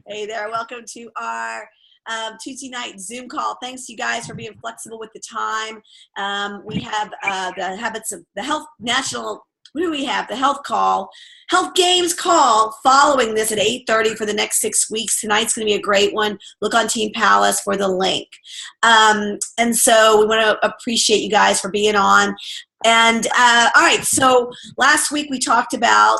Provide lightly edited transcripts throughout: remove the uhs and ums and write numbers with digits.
Hey there, welcome to our Tuesday night Zoom call. Thanks you guys for being flexible with the time. We have the Habits of the Health National, what do we have? The Health Call, Health Games call following this at 8:30 for the next 6 weeks. Tonight's going to be a great one. Look on Team Palace for the link. And so we want to appreciate you guys for being on. And all right, so last week we talked about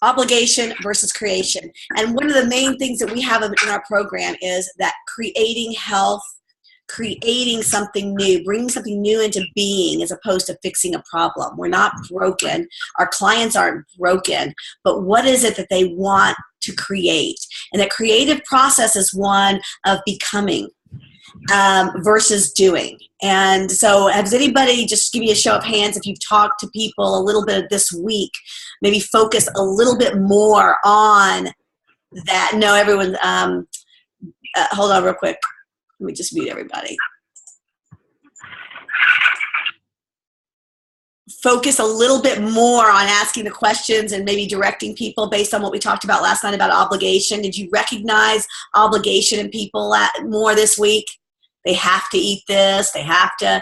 obligation versus creation. And one of the main things that we have in our program is that creating health, creating something new, bringing something new into being as opposed to fixing a problem. We're not broken. Our clients aren't broken. But what is it that they want to create? And the creative process is one of becoming versus doing. And so has anybody, just give me a show of hands if you've talked to people a little bit this week, maybe focus a little bit more on that. No, everyone, hold on real quick. Let me just mute everybody. Focus a little bit more on asking the questions and maybe directing people based on what we talked about last night about obligation. Did you recognize obligation in people more this week? They have to eat this, they have to.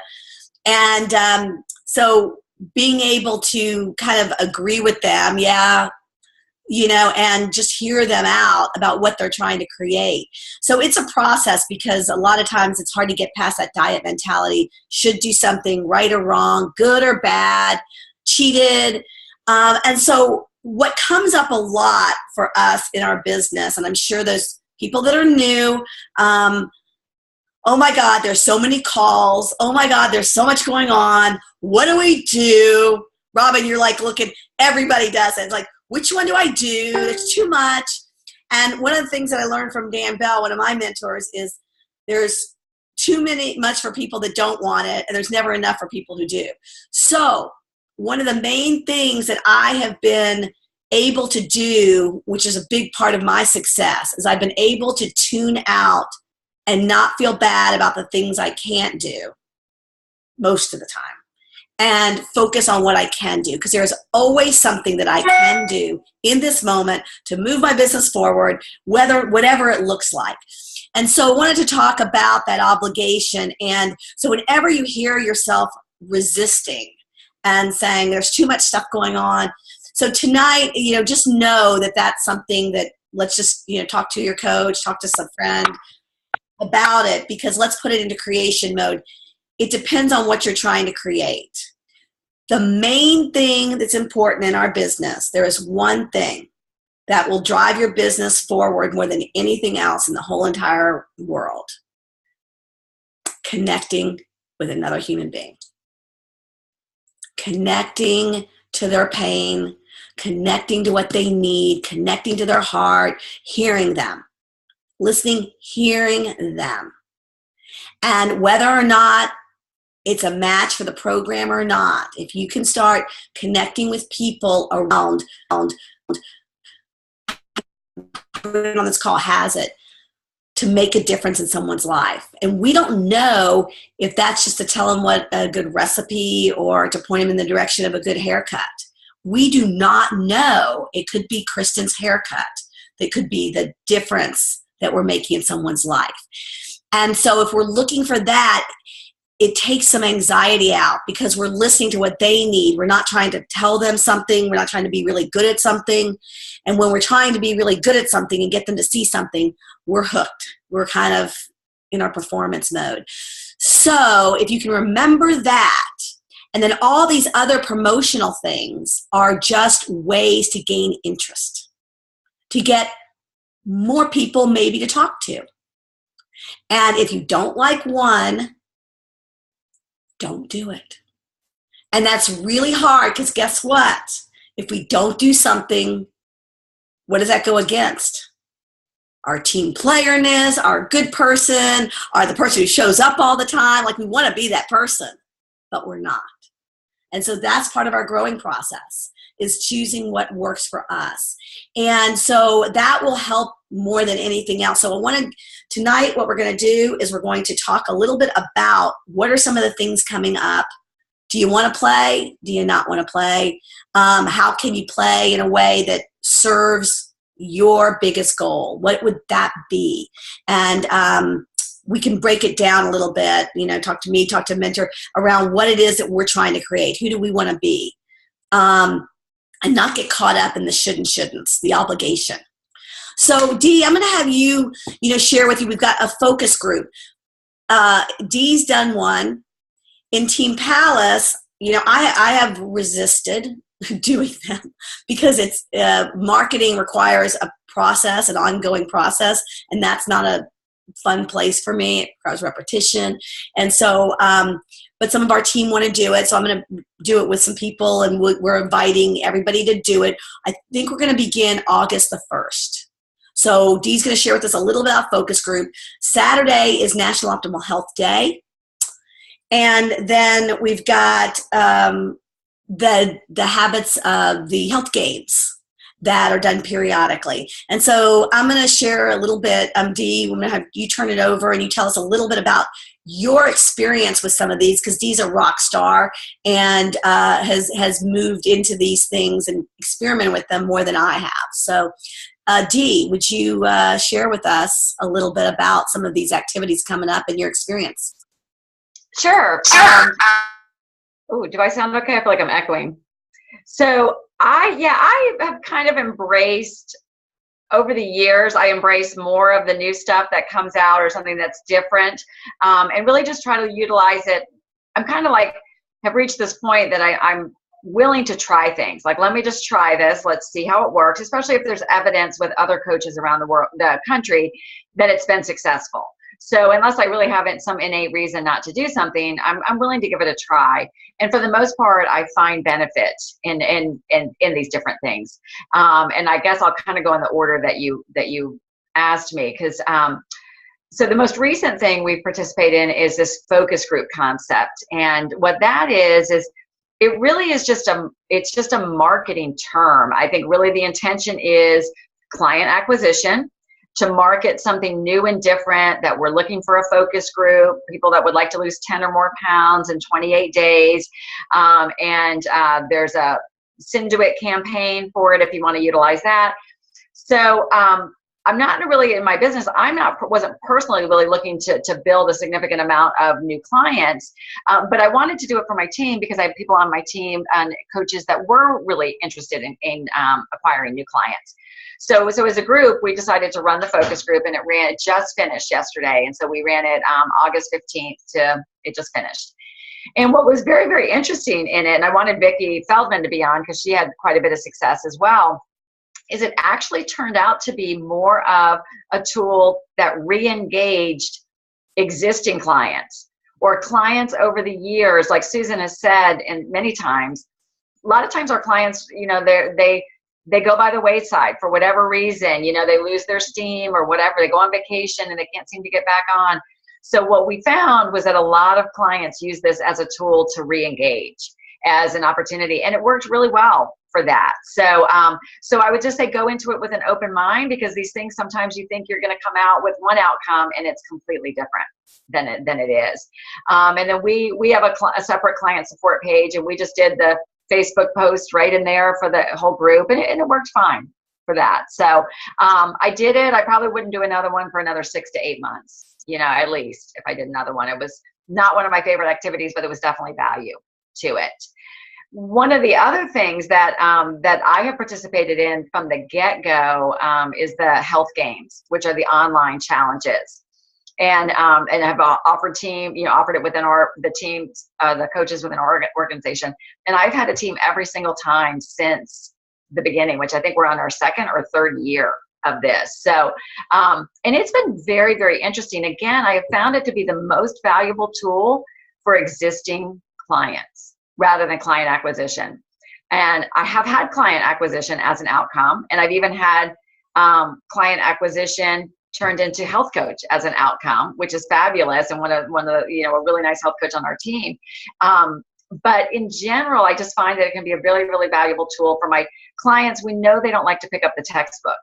And so being able to kind of agree with them, yeah, you know, and just hear them out about what they're trying to create. So it's a process because a lot of times it's hard to get past that diet mentality, should do something, right or wrong, good or bad, cheated. And so what comes up a lot for us in our business, and I'm sure there's people that are new, oh my God, there's so many calls. Oh my God, there's so much going on. What do we do? Robin, you're like looking, everybody does it. It's like, which one do I do? There's too much. And one of the things that I learned from Dan Bell, one of my mentors, is there's too much for people that don't want it, and there's never enough for people who do. So one of the main things that I have been able to do, which is a big part of my success, is I've been able to tune out and not feel bad about the things I can't do most of the time and focus on what I can do, because there's always something that I can do in this moment to move my business forward, whatever it looks like. And so I wanted to talk about that obligation. And so whenever you hear yourself resisting and saying there's too much stuff going on, so tonight, you know, just know that that's something that, let's just, you know, talk to your coach, talk to some friend about it, because let's put it into creation mode. It depends on what you're trying to create. The main thing that's important in our business, there is one thing that will drive your business forward more than anything else in the whole entire world: connecting with another human being. Connecting to their pain, connecting to what they need, connecting to their heart, hearing them. Listening, hearing them. And whether or not it's a match for the program or not, if you can start connecting with people around on this call has it to make a difference in someone's life. And we don't know if that's just to tell them what a good recipe or to point them in the direction of a good haircut. We do not know. It could be Kristen's haircut. It could be the difference that we're making in someone's life. And so if we're looking for that, it takes some anxiety out because we're listening to what they need. We're not trying to tell them something. We're not trying to be really good at something. And when we're trying to be really good at something and get them to see something, we're hooked. We're kind of in our performance mode. So if you can remember that, and then all these other promotional things are just ways to gain interest, to get more people maybe to talk to. And if you don't like one, don't do it. And that's really hard because guess what? If we don't do something, what does that go against? Our team playerness, our good person, or the person who shows up all the time. Like we want to be that person, but we're not. And so that's part of our growing process, is choosing what works for us. And so that will help more than anything else. So tonight what we're going to do is we're going to talk a little bit about what are some of the things coming up. Do you want to play? Do you not want to play? How can you play in a way that serves your biggest goal? What would that be? And we can break it down a little bit, talk to me, talk to a mentor around what it is that we're trying to create. Who do we want to be? And not get caught up in the should and shouldn'ts, the obligation. So Dee, I'm going to have you, share with you. We've got a focus group. Dee's done one. In Team Palace, I have resisted doing them because it's marketing requires a process, an ongoing process, and that's not a fun place for me. It requires repetition. And so, but some of our team want to do it, so I'm going to do it with some people, and we're inviting everybody to do it. I think we're going to begin August the 1st. So Dee's going to share with us a little bit about focus group. Saturday is National Optimal Health Day. And then we've got the habits of the health games that are done periodically. And so I'm going to share a little bit. Dee, I'm going to have you turn it over and you tell us a little bit about your experience with some of these, because Dee's a rock star and has moved into these things and experimented with them more than I have. So Dee, would you share with us a little bit about some of these activities coming up and your experience? Sure. Oh, do I sound okay? I feel like I'm echoing. So I have kind of embraced, over the years, I embrace more of the new stuff that comes out or something that's different, and really just try to utilize it. I'm kind of like, have reached this point that I'm willing to try things. Like, let me just try this. Let's see how it works, especially if there's evidence with other coaches around the country that it's been successful. So unless I really haven't some innate reason not to do something, I'm willing to give it a try. And for the most part, I find benefit in these different things. And I guess I'll kind of go in the order that you asked me, because so the most recent thing we've participated in is this focus group concept. And what that is it really is just a marketing term. I think really the intention is client acquisition, to market something new and different, that we're looking for a focus group, people that would like to lose 10 or more pounds in 28 days. There's a Synduit campaign for it if you want to utilize that. So I'm not really, in my business, wasn't personally really looking to build a significant amount of new clients, but I wanted to do it for my team because I have people on my team and coaches that were really interested in acquiring new clients. So as a group, we decided to run the focus group, and it just finished yesterday. And so we ran it August 15th it just finished. And what was very, very interesting in it, and I wanted Vicki Feldman to be on because she had quite a bit of success as well, is it actually turned out to be more of a tool that re-engaged existing clients or clients over the years. Like Susan has said, and many times, a lot of times our clients, they go by the wayside for whatever reason. They lose their steam or whatever. They go on vacation and they can't seem to get back on. So what we found was that a lot of clients use this as a tool to re-engage, as an opportunity, and it worked really well for that. So I would just say go into it with an open mind, because these things, sometimes you think you're going to come out with one outcome and it's completely different than it is. And then we have a separate client support page, and we just did the Facebook post right in there for the whole group, and it worked fine for that. So I did it. I probably wouldn't do another one for another 6 to 8 months, at least, if I did another one. It was not one of my favorite activities, but it was definitely value to it. One of the other things that I have participated in from the get-go is the health games, which are the online challenges. And have offered it within the teams, the coaches within our organization. And I've had a team every single time since the beginning, which I think we're on our second or third year of this. So, and it's been very, very interesting. Again, I have found it to be the most valuable tool for existing clients rather than client acquisition. And I have had client acquisition as an outcome, and I've even had client acquisition turned into health coach as an outcome, which is fabulous, and one of the a really nice health coach on our team. But in general, I just find that it can be a really, really valuable tool for my clients. We know they don't like to pick up the textbook,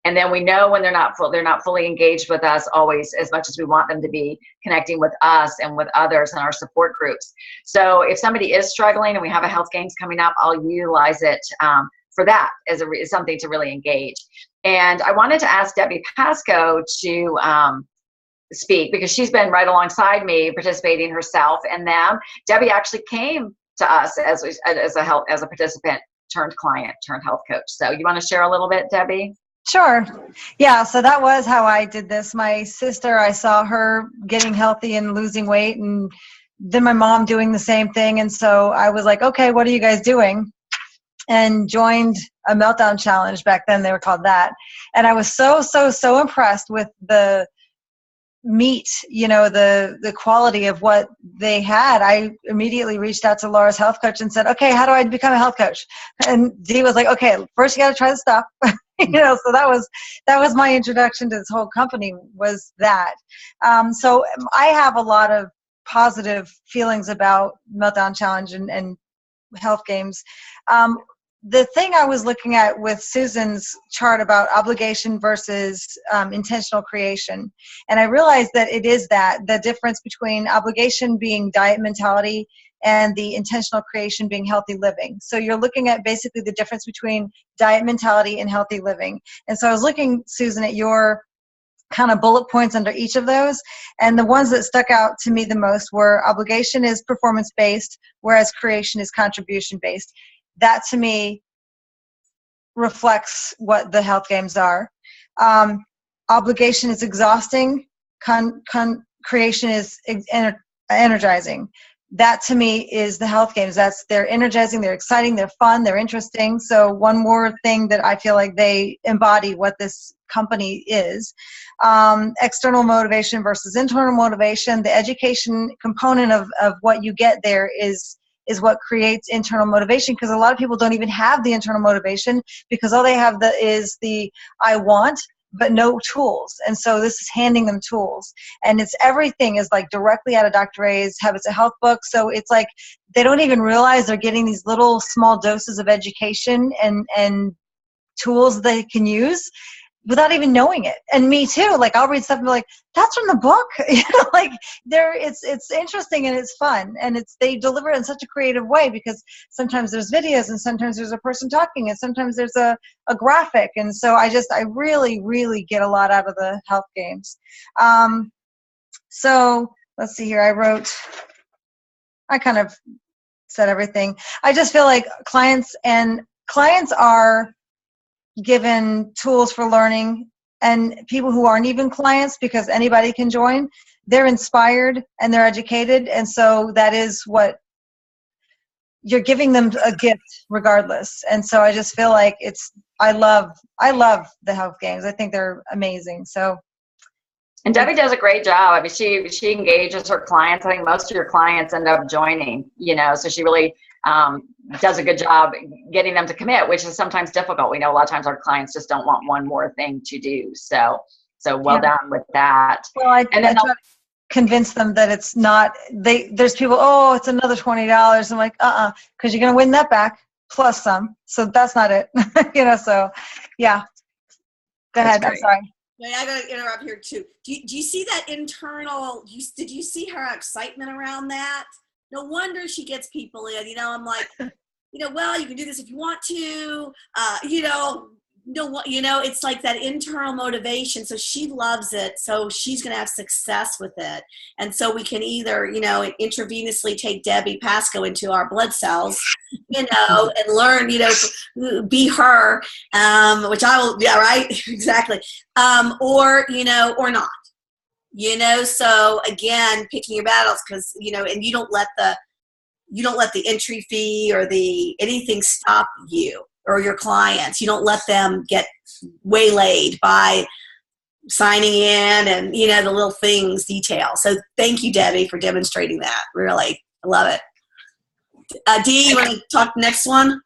and then we know when they're not fully engaged with us always as much as we want them to be connecting with us and with others in our support groups. So if somebody is struggling and we have a health games coming up, I'll utilize it for that as something to really engage. And I wanted to ask Debbie Pasco to speak because she's been right alongside me participating herself in them. Debbie actually came to us as a participant turned client turned health coach. So you want to share a little bit, Debbie? Sure. Yeah, so that was how I did this. My sister, I saw her getting healthy and losing weight, and then my mom doing the same thing. And so I was like, okay, what are you guys doing? And joined a meltdown challenge. Back then they were called that. And I was so impressed with the meat, the quality of what they had. I immediately reached out to Laura's health coach and said, okay, how do I become a health coach? And Dee was like, okay, first you got to try the stuff. So that was my introduction to this whole company, was that. So I have a lot of positive feelings about Meltdown Challenge and health games. The thing I was looking at with Susan's chart about obligation versus intentional creation, and I realized that it is the difference between obligation being diet mentality and the intentional creation being healthy living. So you're looking at basically the difference between diet mentality and healthy living. And so I was looking, Susan, at your kind of bullet points under each of those. And the ones that stuck out to me the most were obligation is performance-based, whereas creation is contribution-based. That to me reflects what the health games are. Obligation is exhausting. Creation is energizing. That to me is the health games. They're energizing, they're exciting, they're fun, they're interesting. So one more thing that I feel like they embody what this company is. External motivation versus internal motivation. The education component of what you get there is what creates internal motivation, because a lot of people don't even have the internal motivation because all they have is the I want, but no tools. And so this is handing them tools. And it's everything is like directly out of Dr. A's Habits of Health book. So it's like they don't even realize they're getting these little small doses of education and tools they can use without even knowing it. And me too, like I'll read stuff and be like, that's from the book. Like it's interesting and it's fun, and they deliver it in such a creative way, because sometimes there's videos and sometimes there's a person talking and sometimes there's a graphic. And so I really, really get a lot out of the health games. So let's see here. I kind of said everything. I just feel like clients are given tools for learning, and people who aren't even clients, because anybody can join, they're inspired and they're educated. And so that is what you're giving them, a gift regardless. And so I just feel like I love the health games. I think they're amazing. So. And Debbie does a great job. I mean, she engages her clients. I think most of your clients end up joining, so she really does a good job getting them to commit, which is sometimes difficult. We know a lot of times our clients just don't want one more thing to do. So well done with that. Well, I try to convince them that it's not, there's people, oh, it's another $20. I'm like, because you're going to win that back plus some. So that's not it. So yeah. Go ahead. I'm sorry. I got to interrupt here too. Do you see that internal, did you see her excitement around that? No wonder she gets people in, I'm like, well, you can do this if you want to, it's like that internal motivation. So she loves it. So she's going to have success with it. And so we can either, intravenously take Debbie Pasco into our blood cells, and learn, be her, which I will, yeah, right. Exactly. Or not. So again, picking your battles, because and you don't let the entry fee or anything stop you or your clients. You don't let them get waylaid by signing in and the little things detail. So thank you, Debbie, for demonstrating that. Really, I love it. Dee, you want to talk next one?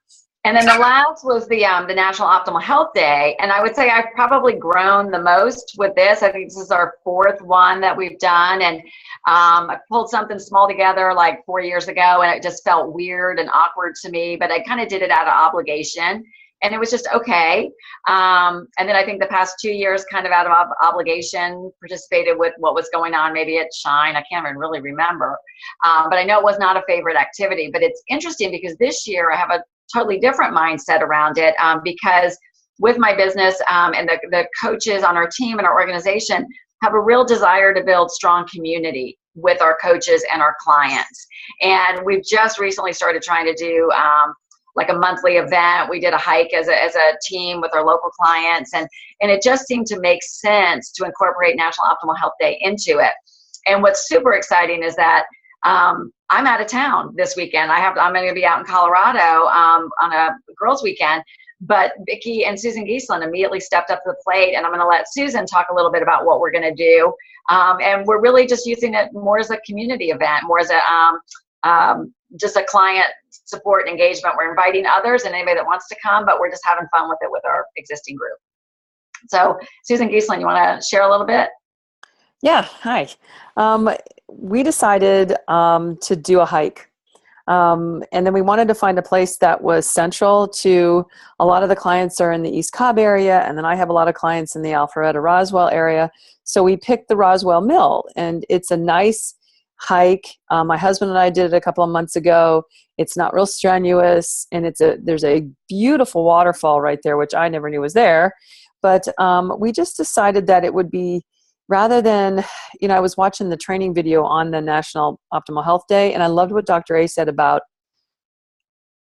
And then the last was the National Optimal Health Day. And I would say I've probably grown the most with this. I think this is our fourth one that we've done. And I pulled something small together like 4 years ago, and it just felt weird and awkward to me. But I kind of did it out of obligation. And it was just okay. And then I think the past 2 years, kind of out of obligation, participated with what was going on maybe at Shine. I can't even really remember. But I know it was not a favorite activity. But it's interesting because this year I have a totally different mindset around it, because with my business, and the coaches on our team and our organization have a real desire to build strong community with our coaches and our clients. And we've just recently started trying to do like a monthly event. We did a hike as a team with our local clients, and it just seemed to make sense to incorporate National Optimal Health Day into it. And what's super exciting is that I'm out of town this weekend. I'm going to be out in Colorado on a girls' weekend. But Vicki and Susan Giesland immediately stepped up to the plate, and I'm going to let Susan talk a little bit about what we're going to do. And we're really just using it more as a community event, more as just a client support and engagement. We're inviting others and anybody that wants to come, but we're just having fun with it with our existing group. So Susan Giesland, you want to share a little bit? Yeah, hi. We decided to do a hike. And then we wanted to find a place that was central to a lot of the clients are in the East Cobb area, and then I have a lot of clients in the Alpharetta Roswell area. So we picked the Roswell Mill, and it's a nice hike. My husband and I did it a couple of months ago. It's not real strenuous, and there's a beautiful waterfall right there, which I never knew was there. But we just decided that it would be, rather than, I was watching the training video on the National Optimal Health Day, and I loved what Dr. A said about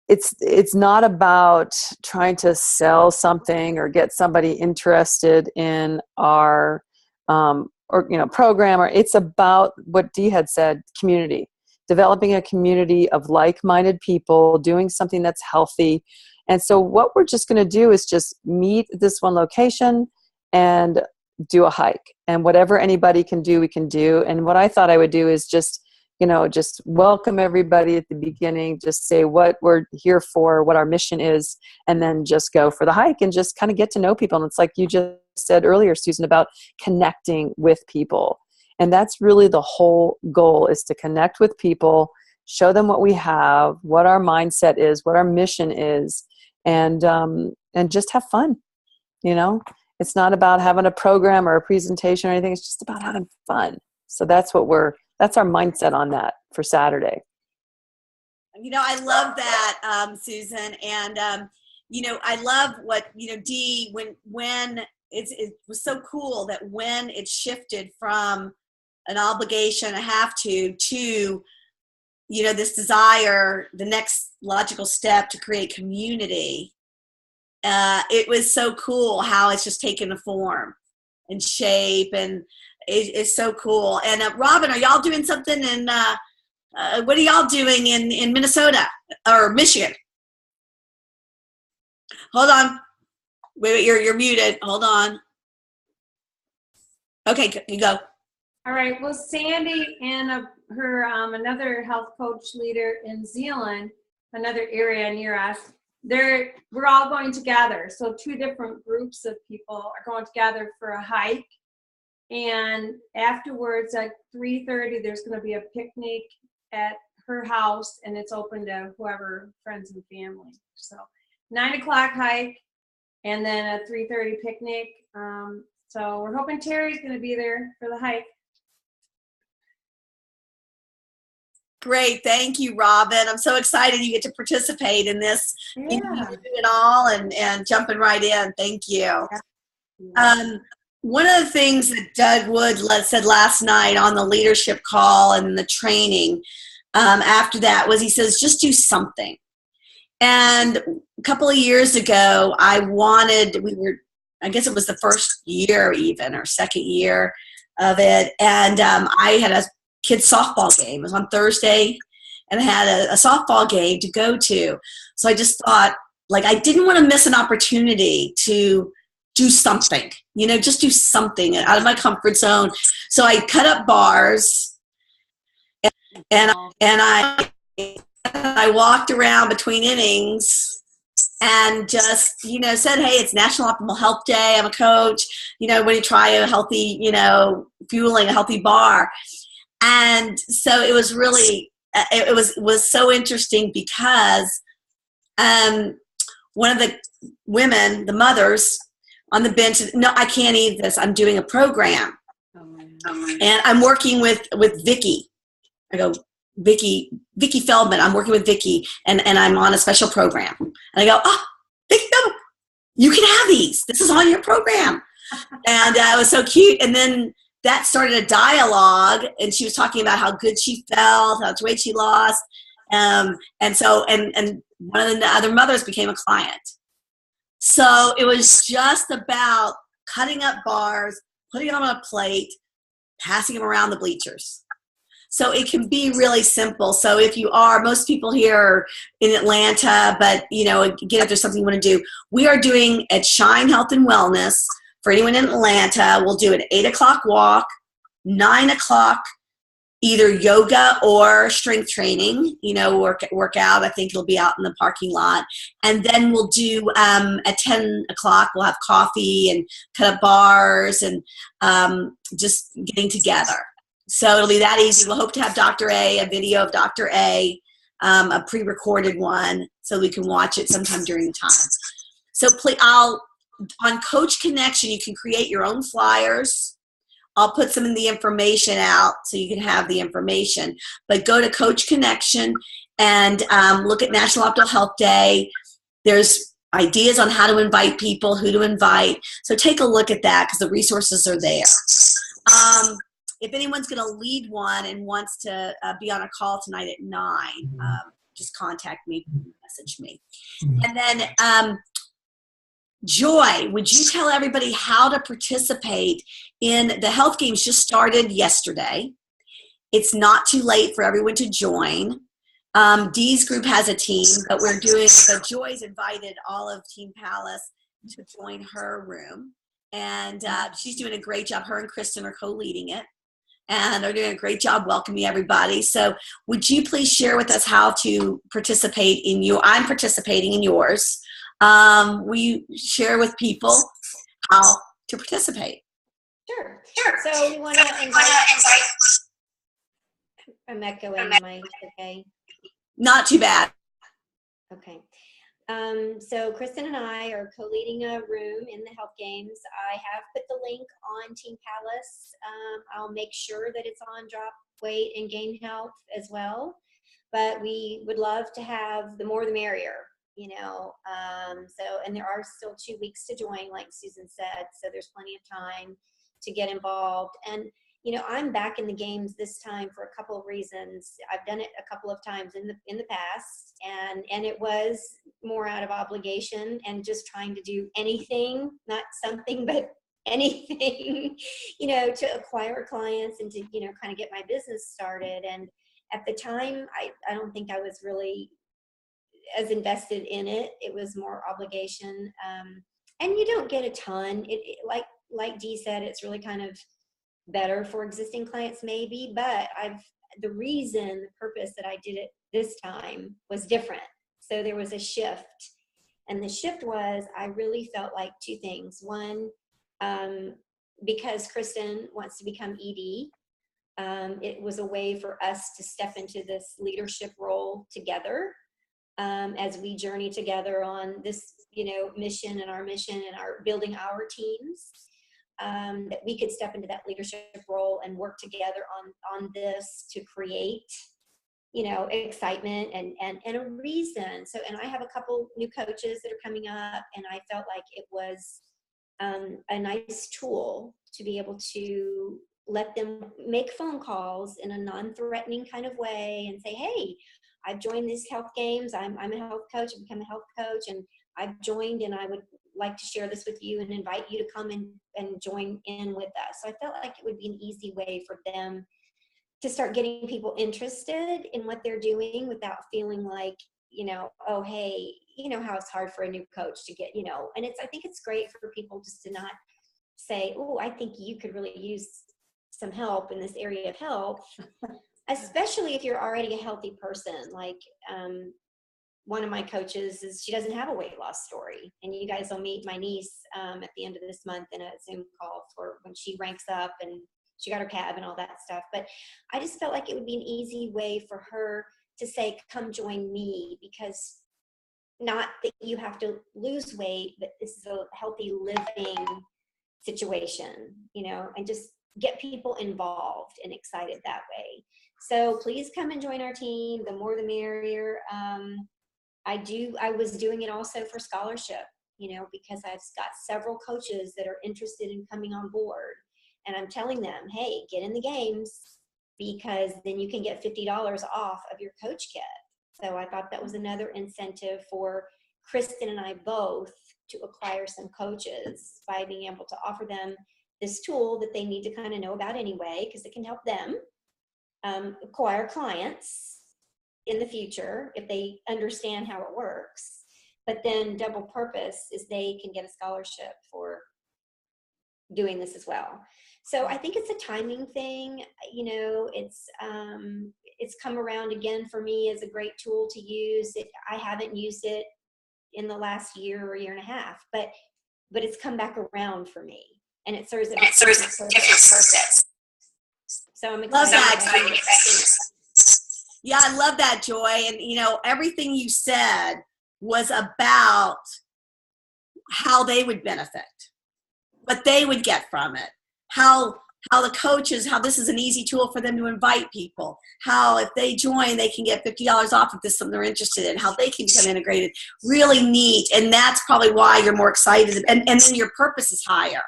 it's not about trying to sell something or get somebody interested in our program, or it's about what Dee had said, community, developing a community of like-minded people doing something that's healthy. And so what we're just going to do is just meet at this one location and do a hike, and whatever anybody can do, we can do. And what I thought I would do is just welcome everybody at the beginning, just say what we're here for, what our mission is, and then just go for the hike and just kind of get to know people. And it's like you just said earlier, Susan, about connecting with people. And that's really the whole goal, is to connect with people, show them what we have, what our mindset is, what our mission is, and just have fun. It's not about having a program or a presentation or anything. It's just about having fun. So that's our mindset on that for Saturday. I love that, Susan. And, I love what, Dee, when it was so cool that when it shifted from an obligation, a have to, this desire, the next logical step to create community, it was so cool how it's just taken a form and shape, and it's so cool. And Robin, are y'all doing something in what are y'all doing in Minnesota or Michigan? Hold on, wait, you're muted. Hold on. Okay, you go. All right. Well, Sandy and her another health coach leader in Zeeland, another area near us. We're all going together. So 2 different groups of people are going together for a hike. And afterwards at 3:30, there's going to be a picnic at her house, and it's open to whoever, friends and family. So 9 o'clock hike, and then a 3:30 picnic. So we're hoping Terry's going to be there for the hike. Great. Thank you, Robin. I'm so excited you get to participate in this. Yeah. You do it all and jumping right in. Thank you. Yeah. One of the things that Doug Wood said last night on the leadership call and the training after that was, he says, just do something. And a couple of years ago, I guess it was the first year even, or second year of it. And I had a kids softball game. It was on Thursday, and I had a softball game to go to. So I just thought, I didn't want to miss an opportunity to do something, just do something out of my comfort zone. So I cut up bars, and I walked around between innings and just, said, hey, it's National Optimal Health Day. I'm a coach. When you try a healthy, fueling a healthy bar. And so it was really, it was so interesting because one of the women, the mothers on the bench, said, no, I can't eat this. I'm doing a program. And I'm working with Vicki. I go, Vicki Feldman, I'm working with Vicki, and I'm on a special program. And I go, oh, Vicki Feldman. you can have these. This is on your program. And it was so cute. And then that started a dialogue, and she was talking about how good she felt, how much weight she lost. And one of the other mothers became a client. So it was just about cutting up bars, putting them on a plate, passing them around the bleachers. So it can be really simple. So if you are, most people here are in Atlanta, but again, if there's something you want to do, we are doing at Shine Health and Wellness for anyone in Atlanta. We'll do an 8:00 walk, 9:00, either yoga or strength training, workout. I think it'll be out in the parking lot. And then we'll do at 10:00, we'll have coffee and cut up bars and just getting together. So it'll be that easy. We'll hope to have Dr. A video of Dr. A, a pre-recorded one, so we can watch it sometime during the time. So on Coach Connection, you can create your own flyers. I'll put some of the information out so you can have the information. But go to Coach Connection and look at National Optimal Health Day. There's ideas on how to invite people, who to invite. So take a look at that because the resources are there. If anyone's going to lead one and wants to be on a call tonight at 9, just contact me, message me. And then Joy, would you tell everybody how to participate in the health games? Just started yesterday. It's not too late for everyone to join. Dee's group has a team, but Joy's invited all of Team Palace to join her room. And she's doing a great job. Her and Kristen are co-leading it. And they're doing a great job welcoming everybody. So would you please share with us how to participate in I'm participating in yours. Will you share with people how to participate? Sure. So we want to invite. I'm echoing my. Okay. Not too bad. Okay. So Kristen and I are co-leading a room in the health games. I have put the link on Team Palace. I'll make sure that it's on Drop Weight and Gain Health as well. But we would love to have the more the merrier, and there are still 2 weeks to join, like Susan said. So there's plenty of time to get involved. And I'm back in the games this time for a couple of reasons. I've done it a couple of times in the past, and it was more out of obligation and just trying to do anything, not something, but anything, to acquire clients and to, kind of get my business started. And at the time, I don't think I was really as invested in it. It was more obligation. And you don't get a ton. Like Dee said, it's really kind of better for existing clients maybe, but the purpose that I did it this time was different. So there was a shift, and the shift was, I really felt like 2 things. One, because Kristen wants to become ED, it was a way for us to step into this leadership role together, as we journey together on this, mission and our building our teams. That we could step into that leadership role and work together on this to create, excitement and a reason. So, and I have a couple new coaches that are coming up, and I felt like it was a nice tool to be able to let them make phone calls in a non-threatening kind of way and say, hey, I've joined these health games. I'm a health coach. I've become a health coach, and I've joined, and I would like to share this with you and invite you to come and join in with us. So I felt like it would be an easy way for them to start getting people interested in what they're doing without feeling like, oh, hey, how it's hard for a new coach to get, and I think it's great for people just to not say, oh, I think you could really use some help in this area of health, especially if you're already a healthy person. Like, one of my coaches she doesn't have a weight loss story, and you guys will meet my niece at the end of this month in a Zoom call for when she ranks up and she got her cab and all that stuff. But I just felt like it would be an easy way for her to say, come join me, because not that you have to lose weight, but this is a healthy living situation, and just get people involved and excited that way. So please come and join our team. The more the merrier. I was doing it also for scholarship. because I've got several coaches that are interested in coming on board. And I'm telling them, hey, get in the games, because then you can get $50 off of your coach kit. So I thought that was another incentive for Kristen and I both to acquire some coaches by being able to offer them this tool that they need to kind of know about anyway, because it can help them acquire clients in the future if they understand how it works. But then double purpose is they can get a scholarship for doing this as well. So I think it's a timing thing. It's come around again for me as a great tool to use. I haven't used it in the last year or year and a half, but it's come back around for me, and it serves a different purpose. So I'm excited. Love that. Yeah, I love that, Joy. And everything you said was about how they would benefit, what they would get from it, how the coaches, how this is an easy tool for them to invite people, how if they join, they can get $50 off if this is something they're interested in, how they can become integrated. Really neat. And that's probably why you're more excited. And then your purpose is higher.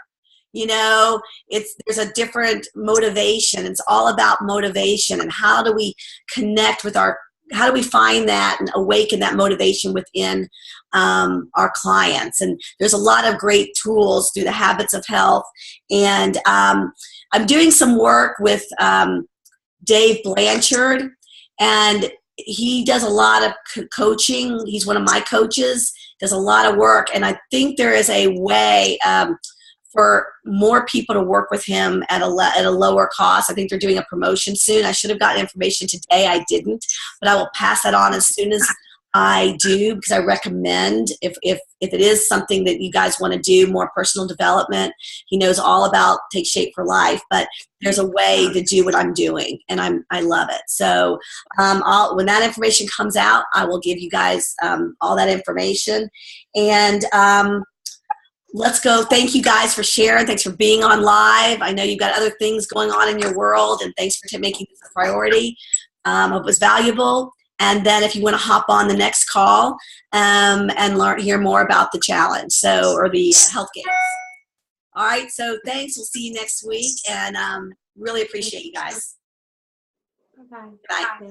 There's a different motivation. It's all about motivation, and how do we connect with how do we find that and awaken that motivation within our clients? And there's a lot of great tools through the Habits of Health. And I'm doing some work with Dave Blanchard, and he does a lot of coaching. He's one of my coaches, does a lot of work. And I think there is a way for more people to work with him at a lower cost. I think they're doing a promotion soon. I should have gotten information today. I didn't, but I will pass that on as soon as I do, because I recommend if it is something that you guys want to do, more personal development. He knows all about Take Shape for Life, but there's a way to do what I'm doing, and I love it. So when that information comes out, I will give you guys all that information. And let's go. Thank you guys for sharing. Thanks for being on live. I know you've got other things going on in your world, and thanks for making this a priority. Hope it was valuable. And then if you want to hop on the next call and hear more about the challenge, or the health games. All right. So thanks. We'll see you next week, and really appreciate you guys. Bye-bye. Bye.